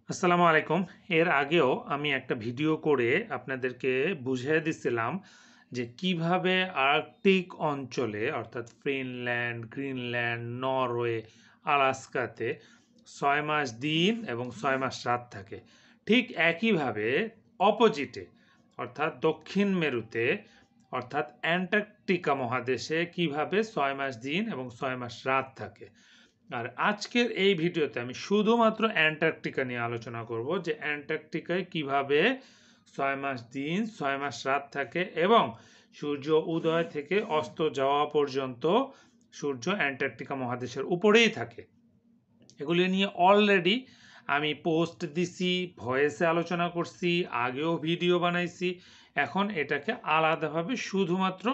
আসসালামু আলাইকুম। এর আগেও আমি একটা ভিডিও করে আপনাদেরকে বুঝিয়ে দিচ্ছিলাম যে কিভাবে আর্কটিক অঞ্চলে অর্থাৎ ফিনল্যান্ড, গ্রিনল্যান্ড, নরওয়ে, আলাস্কাতে ৬ মাস দিন এবং ৬ মাস রাত থাকে। ঠিক একইভাবে অপোজিটে অর্থাৎ দক্ষিণ মেরুতে অর্থাৎ অ্যান্টার্কটিকা মহাদেশে কিভাবে ৬ মাস দিন এবং ৬ মাস রাত থাকে। আর আজকের এই ভিডিওতে আমি শুধুমাত্র অ্যান্টার্কটিকা নিয়ে আলোচনা করব যে অ্যান্টার্কটিকায় কিভাবে ৬ মাস দিন ৬ মাস রাত থাকে এবং সূর্য উদয় থেকে অস্ত যাওয়া পর্যন্ত সূর্য অ্যান্টার্কটিকা মহাদেশের উপরেই থাকে। এগুলি নিয়ে অলরেডি আমি পোস্ট দিছি, ভয়েসে আলোচনা করছি, আগেও ভিডিও বানাইছি। এখন এটাকে আলাদাভাবে শুধুমাত্র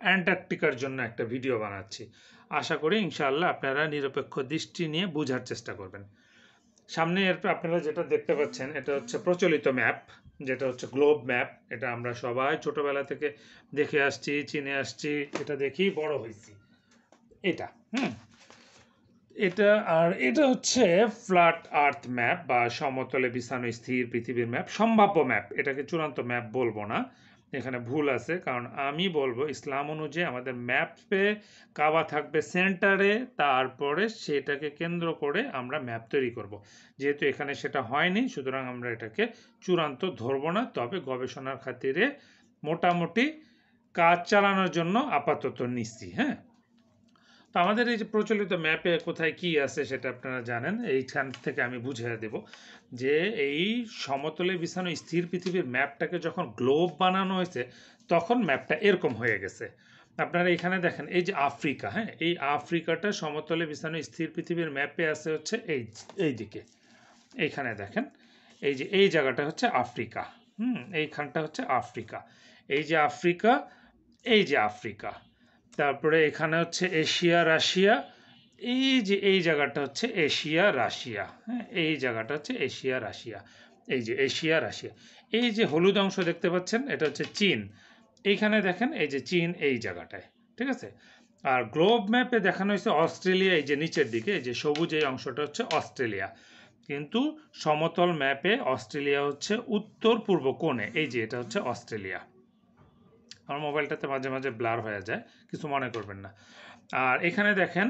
অ্যান্টার্কটিকার জন্য একটা ভিডিও বানাচ্ছি। আশা করি ইনশাআল্লাহ আপনারা নিরপেক্ষ দৃষ্টি নিয়ে বোঝার চেষ্টা করবেন। সামনে এরপর আপনারা যেটা দেখতে পাচ্ছেন এটা হচ্ছে প্রচলিত ম্যাপ, যেটা হচ্ছে গ্লোব ম্যাপ। এটা আমরা সবাই ছোটবেলা থেকে দেখে আসছি, চিনে আসছি, এটা দেখেই বড় হয়েছি। এটা এটা হচ্ছে ফ্ল্যাট আর্থ ম্যাপ বা সমতলে বিছানো স্থির পৃথিবীর ম্যাপ, সম্ভাব্য ম্যাপ। এটাকে চূড়ান্ত ম্যাপ বলবো না, এখানে ভুল আছে। কারণ আমি বলবো ইসলাম অনুযায়ী আমাদের ম্যাপে কাবা থাকবে সেন্টারে, তারপরে সেটাকে কেন্দ্র করে আমরা ম্যাপ তৈরি করব। যেহেতু এখানে সেটা হয়নি, সুতরাং আমরা এটাকে চূড়ান্ত ধরবো না, তবে গবেষণার খাতিরে মোটামুটি কাজ চালানোর জন্য আপাতত নিচ্ছি। হ্যাঁ, তো আমাদের এই যে প্রচলিত ম্যাপে কোথায় কি আছে সেটা আপনারা জানেন। এইখান থেকে আমি বুঝিয়ে দেব যে এই সমতলে বিছানো স্থির পৃথিবীর ম্যাপটাকে যখন গ্লোব বানানো হয়েছে তখন ম্যাপটা এরকম হয়ে গেছে। আপনারা এখানে দেখেন এই যে আফ্রিকা, হ্যাঁ, এই আফ্রিকাটা সমতলে বিছানো স্থির পৃথিবীর ম্যাপে আছে হচ্ছে এই দিকে। এইখানে দেখেন এই যে এই জায়গাটা হচ্ছে আফ্রিকা। এইখানটা হচ্ছে আফ্রিকা। এই যে আফ্রিকা, এই যে আফ্রিকা। তারপরে এখানে হচ্ছে এশিয়া, রাশিয়া। এই যে এই জায়গাটা হচ্ছে এশিয়া, রাশিয়া। হ্যাঁ, এই জায়গাটা হচ্ছে এশিয়া, রাশিয়া। এই যে এশিয়া, রাশিয়া। এই যে হলুদ অংশ দেখতে পাচ্ছেন এটা হচ্ছে চীন। এইখানে দেখেন এই যে চীন এই জায়গাটায়। ঠিক আছে। আর গ্লোব ম্যাপে দেখানো হয়েছে অস্ট্রেলিয়া, এই যে নিচের দিকে এই যে সবুজ এই অংশটা হচ্ছে অস্ট্রেলিয়া। কিন্তু সমতল ম্যাপে অস্ট্রেলিয়া হচ্ছে উত্তর পূর্ব কোণে। এই যে এটা হচ্ছে অস্ট্রেলিয়া। আমার মোবাইলটাতে মাঝে মাঝে ব্লার হয়ে যায়, কিছু মনে করবেন না। আর এখানে দেখেন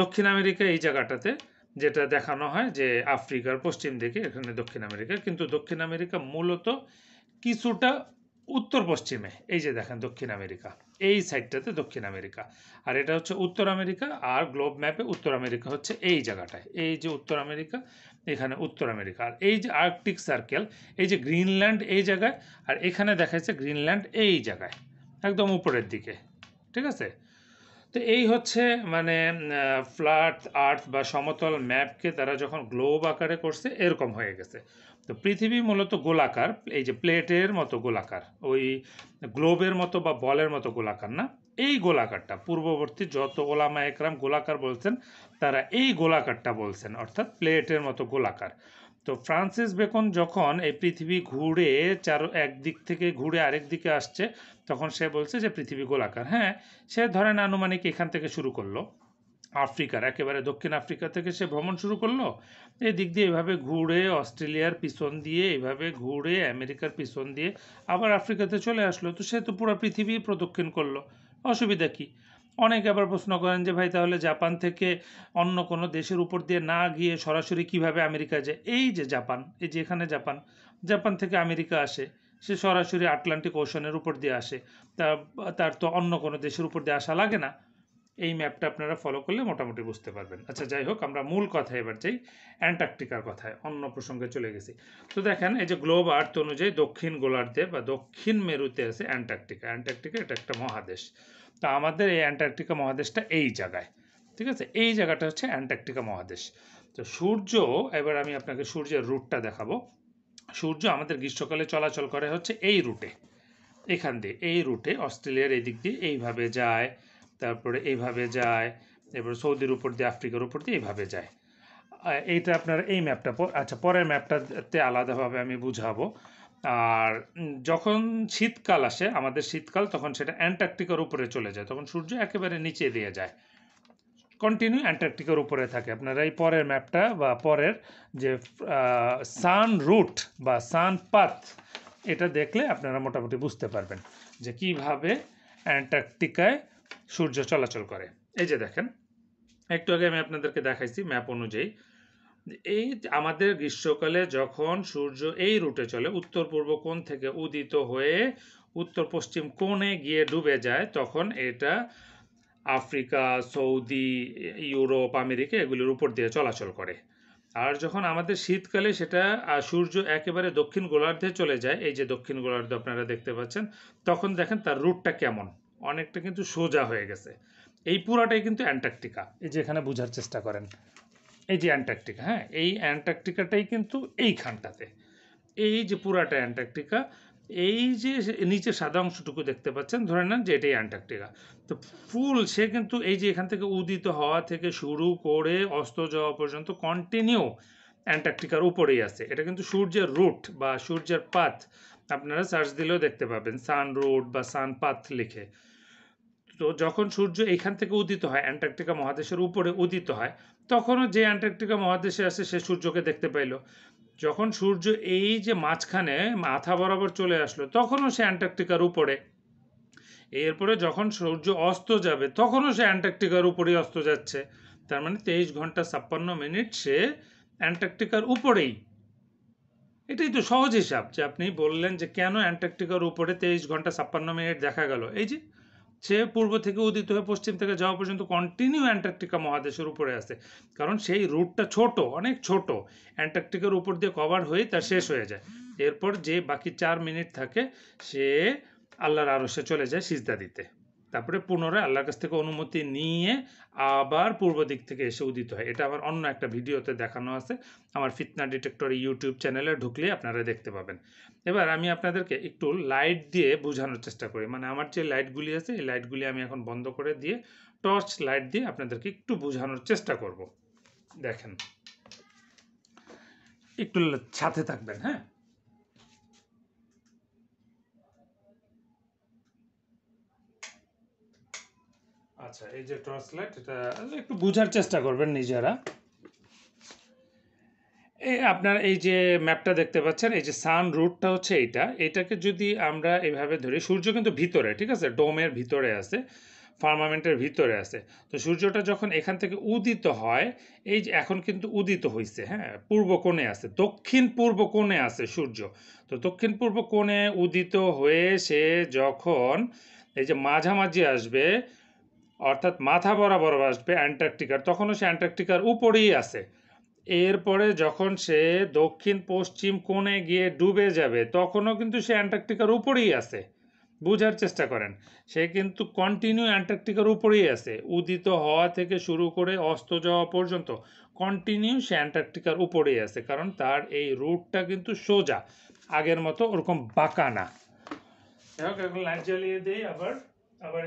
দক্ষিণ আমেরিকা এই জায়গাটাতে যেটা দেখানো হয় যে আফ্রিকার পশ্চিম দিকে, এখানে দক্ষিণ আমেরিকা। কিন্তু দক্ষিণ আমেরিকা মূলত কিছুটা উত্তর পশ্চিমে। এই যে দেখেন দক্ষিণ আমেরিকা, এই সাইডটাতে দক্ষিণ আমেরিকা। আর এটা হচ্ছে উত্তর আমেরিকা। আর গ্লোব ম্যাপে উত্তর আমেরিকা হচ্ছে এই জায়গাটায়। এই যে উত্তর আমেরিকা, এখানে উত্তর আমেরিকা। আর এই যে আর্কটিক সার্কেল, এই যে গ্রিনল্যান্ড এই জায়গায়, আর এখানে দেখাচ্ছে গ্রিনল্যান্ড এই জায়গায় একদম উপরের দিকে। ঠিক আছে। তো এই হচ্ছে মানে ফ্ল্যাট আর্থ বা সমতল ম্যাপকে তারা যখন গ্লোব আকারে করছে এরকম হয়ে গেছে। তো পৃথিবী মূলত গোলাকার, এই যে প্লেটের মতো গোলাকার, ওই গ্লোবের মতো বা বলের মতো গোলাকার না। এই গোলাকারটা পূর্ববর্তী যত ওলামা একরাম গোলাকার বলছেন তারা এই গোলাকারটা বলছেন, অর্থাৎ প্লেটের মতো গোলাকার। তো ফ্রান্সিস বেকন যখন এই পৃথিবী ঘুরে একদিক থেকে ঘুরে আরেক দিকে আসছে তখন সে বলছে যে পৃথিবী গোলাকার। হ্যাঁ, সে ধরেন আনুমানিক এখান থেকে শুরু করলো, আফ্রিকার একেবারে দক্ষিণ আফ্রিকা থেকে সে ভ্রমণ শুরু করলো, এই দিক দিয়ে এভাবে ঘুরে অস্ট্রেলিয়ার পিছন দিয়ে এভাবে ঘুরে আমেরিকার পিছন দিয়ে আবার আফ্রিকাতে চলে আসলো। তো সে তো পুরো পৃথিবী প্রদক্ষিণ করলো, অসুবিধা কি? অনেকে আবার প্রশ্ন করেন যে ভাই তাহলে জাপান থেকে অন্য কোনো দেশের উপর দিয়ে না গিয়ে সরাসরি কিভাবে আমেরিকা যায়? এই যে জাপান, এই যে এখানে জাপান, জাপান থেকে আমেরিকা আসে, সে সরাসরি আটলান্টিক ওশনের উপর দিয়ে আসে। তার তার তো অন্য কোনো দেশের উপর দিয়ে আসা লাগে না। এই ম্যাপটা আপনারা ফলো করলে মোটামুটি বুঝতে পারবেন। আচ্ছা, যাই হোক, আমরা মূল কথায় এবার যাই, অ্যান্টার্কটিকার কথায়, অন্য প্রসঙ্গে চলে গেছি। তো দেখেন এই যে গ্লোব আর্থ অনুযায়ী দক্ষিণ গোলার্ধে বা দক্ষিণ মেরুতে আছে অ্যান্টার্কটিকা। অ্যান্টার্কটিকা এটা একটা মহাদেশ। তো আমাদের এই অ্যান্টার্কটিকা মহাদেশটা এই জায়গায়। ঠিক আছে, এই জায়গাটা হচ্ছে অ্যান্টার্কটিকা মহাদেশ। তো সূর্য, এবার আমি আপনাকে সূর্যের রুটটা দেখাবো। সূর্য আমাদের গ্রীষ্মকালে চলাচল করে হচ্ছে এই রুটে, এখান দিয়ে এই রুটে অস্ট্রেলিয়ার এই দিক দিয়ে এইভাবে যায়, তারপরে এইভাবে যায়, এবার সৌদির উপর দিয়ে আফ্রিকার উপর দিয়ে এইভাবে যায়। এইটা আপনার এই ম্যাপটা আচ্ছা পরের ম্যাপটাতে আলাদাভাবে আমি বুঝাবো। আর যখন শীতকাল আসে, আমাদের শীতকাল, তখন সেটা অ্যান্টার্কটিকার উপরে চলে যায়, তখন সূর্য একেবারে নিচে দিয়ে যায়। কন্টিনিউ অ্যান্টার্কটিকার উপরে থাকে। আপনারা এই পরের ম্যাপটা বা পরের যে সান রুট বা সান পাথ এটা দেখলে আপনারা মোটামুটি বুঝতে পারবেন যে কিভাবে অ্যান্টার্কটিকায় সূর্য চলাচল করে। এই যে দেখেন, একটু আগে আমি আপনাদেরকে দেখাইছি ম্যাপ অনুযায়ী। এই আমাদের গ্রীষ্মকালে যখন সূর্য এই রুটে চলে, উত্তর পূর্ব কোণ থেকে উদিত হয়ে উত্তর পশ্চিম কোণে গিয়ে ডুবে যায়, তখন এটা আফ্রিকা, সৌদি, ইউরোপ, আমেরিকা এগুলোর উপর দিয়ে চলাচল করে। আর যখন আমাদের শীতকালে সেটা সূর্য একেবারে দক্ষিণ গোলার্ধে চলে যায়, এই যে দক্ষিণ গোলার্ধ আপনারা দেখতে পাচ্ছেন, তখন দেখেন তার রুটটা কেমন, অনেকটা কিন্তু সোজা হয়ে গেছে। এই পুরাটাই কিন্তু অ্যান্টার্কটিকা। এই যে এখানে বোঝার চেষ্টা করেন, এই যে অ্যান্টার্কটিকা, হ্যাঁ, এই অ্যান্টার্কটিকাটাই কিন্তু এইখানটাতে, এই যে পুরাটা অ্যান্টার্কটিকা, এই যে নিচে সাদা অংশটুকু দেখতে পাচ্ছেন, ধরে নেন যে এটাই অ্যান্টার্কটিকা। তো ফুল সে কিন্তু এই যে এখান থেকে উদিত হওয়া থেকে শুরু করে অস্ত যাওয়া পর্যন্ত কন্টিনিউ অ্যান্টার্কটিকার উপরেই আছে। এটা কিন্তু সূর্যের রুট বা সূর্যের পাথ, আপনারা সার্চ দিলেও দেখতে পাবেন সান রুট বা সান পাথ লিখে। তো যখন সূর্য এখান থেকে উদিত হয়, অ্যান্টার্কটিকা মহাদেশের উপরে উদিত হয়, তখনও যে অ্যান্টার্কটিকা মহাদেশে আছে সে সূর্যকে দেখতে পাইল। যখন সূর্য এই যে মাঝখানে মাথা বরাবর চলে আসলো, তখনও সে অ্যান্টার্কটিকার উপরে। এরপরে যখন সূর্য অস্ত যাবে, তখনও সে অ্যান্টার্কটিকার উপরেই অস্ত যাচ্ছে। তার মানে 23 ঘন্টা 56 মিনিট সে অ্যান্টার্কটিকার উপরেই। এটাই তো সহজ হিসাব, যে আপনি বললেন যে কেন অ্যান্টার্কটিকার উপরে 23 ঘন্টা 56 মিনিট দেখা গেল। এই যে সে পূর্ব থেকে উদিত হয়ে পশ্চিম থেকে যাওয়া পর্যন্ত কন্টিনিউ অ্যান্টার্কটিকা মহাদেশের উপরে আছে, কারণ সেই রুটটা ছোট, অনেক ছোট, অ্যান্টার্কটিকার উপর দিয়ে কভার হয়ে তার শেষ হয়ে যায়। এরপর যে বাকি 4 মিনিট থাকে সে আল্লাহর আরশে চলে যায় সিজদা দিতে, তারপরে পুনরায় আল্লাহর কাছ থেকে অনুমতি নিয়ে আবার পূর্ব দিক থেকে এসে উদিত হয়। এটা আবার অন্য একটা ভিডিওতে দেখানো আছে, আমার ফিতনা ডিটেক্টর ইউটিউব চ্যানেলে ঢুকলে আপনারা দেখতে পাবেন। এবার আমি আপনাদেরকে একটু লাইট দিয়ে বোঝানোর চেষ্টা করি, মানে আমার যে লাইটগুলি আছে এই লাইটগুলি আমি এখন বন্ধ করে দিয়ে টর্চ লাইট দিয়ে আপনাদেরকে একটু বোঝানোর চেষ্টা করব। দেখেন, একটু সাথে থাকবেন, হ্যাঁ। আচ্ছা, এই যে টর্চ লাইট, এটা একটু বোঝার চেষ্টা করবেন নিজেরা। এই আপনার এই যে ম্যাপটা দেখতে পাচ্ছেন, এই যে সান রুটটা হচ্ছে এইটা, এটাকে যদি আমরা এভাবে ধরি, সূর্য কিন্তু ভিতরে, ঠিক আছে, ডোমের ভিতরে আছে, ফার্মামেন্টের ভিতরে আছে। তো সূর্যটা যখন এখান থেকে উদিত হয়, এই যে এখন কিন্তু উদিত হয়েছে, হ্যাঁ, পূর্ব কোণে আছে, দক্ষিণ পূর্ব কোণে আছে সূর্য। তো দক্ষিণ পূর্ব কোণে উদিত হয়ে সে যখন এই যে মাঝামাঝি আসবে, অর্থাৎ মাথা বরাবর আসবে অ্যান্টার্কটিকার, তখনও সে অ্যান্টার্কটিকার উপরেই আছে। এরপরে যখন সে দক্ষিণ পশ্চিম কোণে গিয়ে ডুবে যাবে, তখনও কিন্তু সে অ্যান্টার্কটিকার উপরেই আছে। বোঝার চেষ্টা করেন, সে কিন্তু কন্টিনিউ অ্যান্টার্কটিকার উপরেই আছে, উদিত হওয়া থেকে শুরু করে অস্ত যাওয়া পর্যন্ত কন্টিনিউ সে অ্যান্টার্কটিকার উপরেই আছে, কারণ তার এই রুটটা কিন্তু সোজা, আগের মতো ওরকম বাঁকা না। যাই হোক, এখন লাইট জ্বালিয়ে দিই আবার,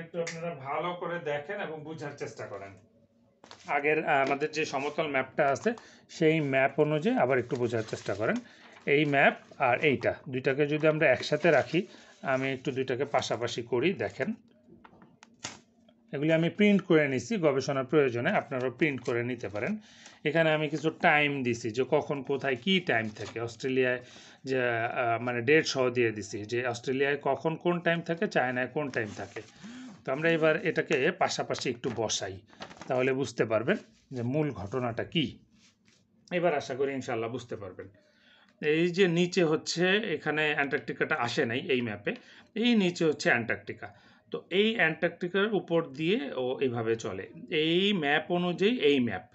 একটু আপনারা ভালো করে দেখেন এবং বোঝার চেষ্টা করেন। আগের আমাদের যে সমতল ম্যাপটা আছে সেই ম্যাপ অনুযায়ী আবার একটু বোঝার চেষ্টা করেন। এই ম্যাপ আর এইটা দুইটাকে যদি আমরা একসাথে রাখি, আমি একটু দুইটাকে পাশাপাশি করি, দেখেন এগুলি আমি প্রিন্ট করে নিছি গবেষণার প্রয়োজনে, আপনারাও প্রিন্ট করে নিতে পারেন। এখানে আমি কিছু টাইম দিছি, যে কখন কোথায় কি টাইম থাকে, অস্ট্রেলিয়ায় যে মানে ডেট সহ দিয়ে দিছি, যে অস্ট্রেলিয়ায় কখন কোন টাইম থাকে, চায়নায় কোন টাইম থাকে। তো আমরা এবার এটাকে পাশাপাশি একটু বসাই, তাহলে বুঝতে পারবেন যে মূল ঘটনাটা কি। এবার আশা করি ইনশাল্লাহ বুঝতে পারবেন। এই যে নিচে হচ্ছে, এখানে অ্যান্টার্কটিকাটা আসে নাই এই ম্যাপে, এই নিচে হচ্ছে অ্যান্টার্কটিকা। তো এই অ্যান্টার্কটিকার উপর দিয়ে ও এইভাবে চলে, এই ম্যাপ অনুযায়ী এই ম্যাপ,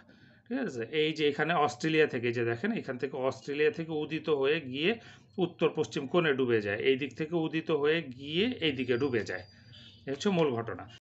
ঠিক আছে। এই যে এখানে অস্ট্রেলিয়া থেকে, যে দেখেন এখান থেকে অস্ট্রেলিয়া থেকে উদিত হয়ে গিয়ে উত্তর পশ্চিম কোণে ডুবে যায়, এই দিক থেকে উদিত হয়ে গিয়ে এই দিকে ডুবে যায়, এই হচ্ছে মূল ঘটনা।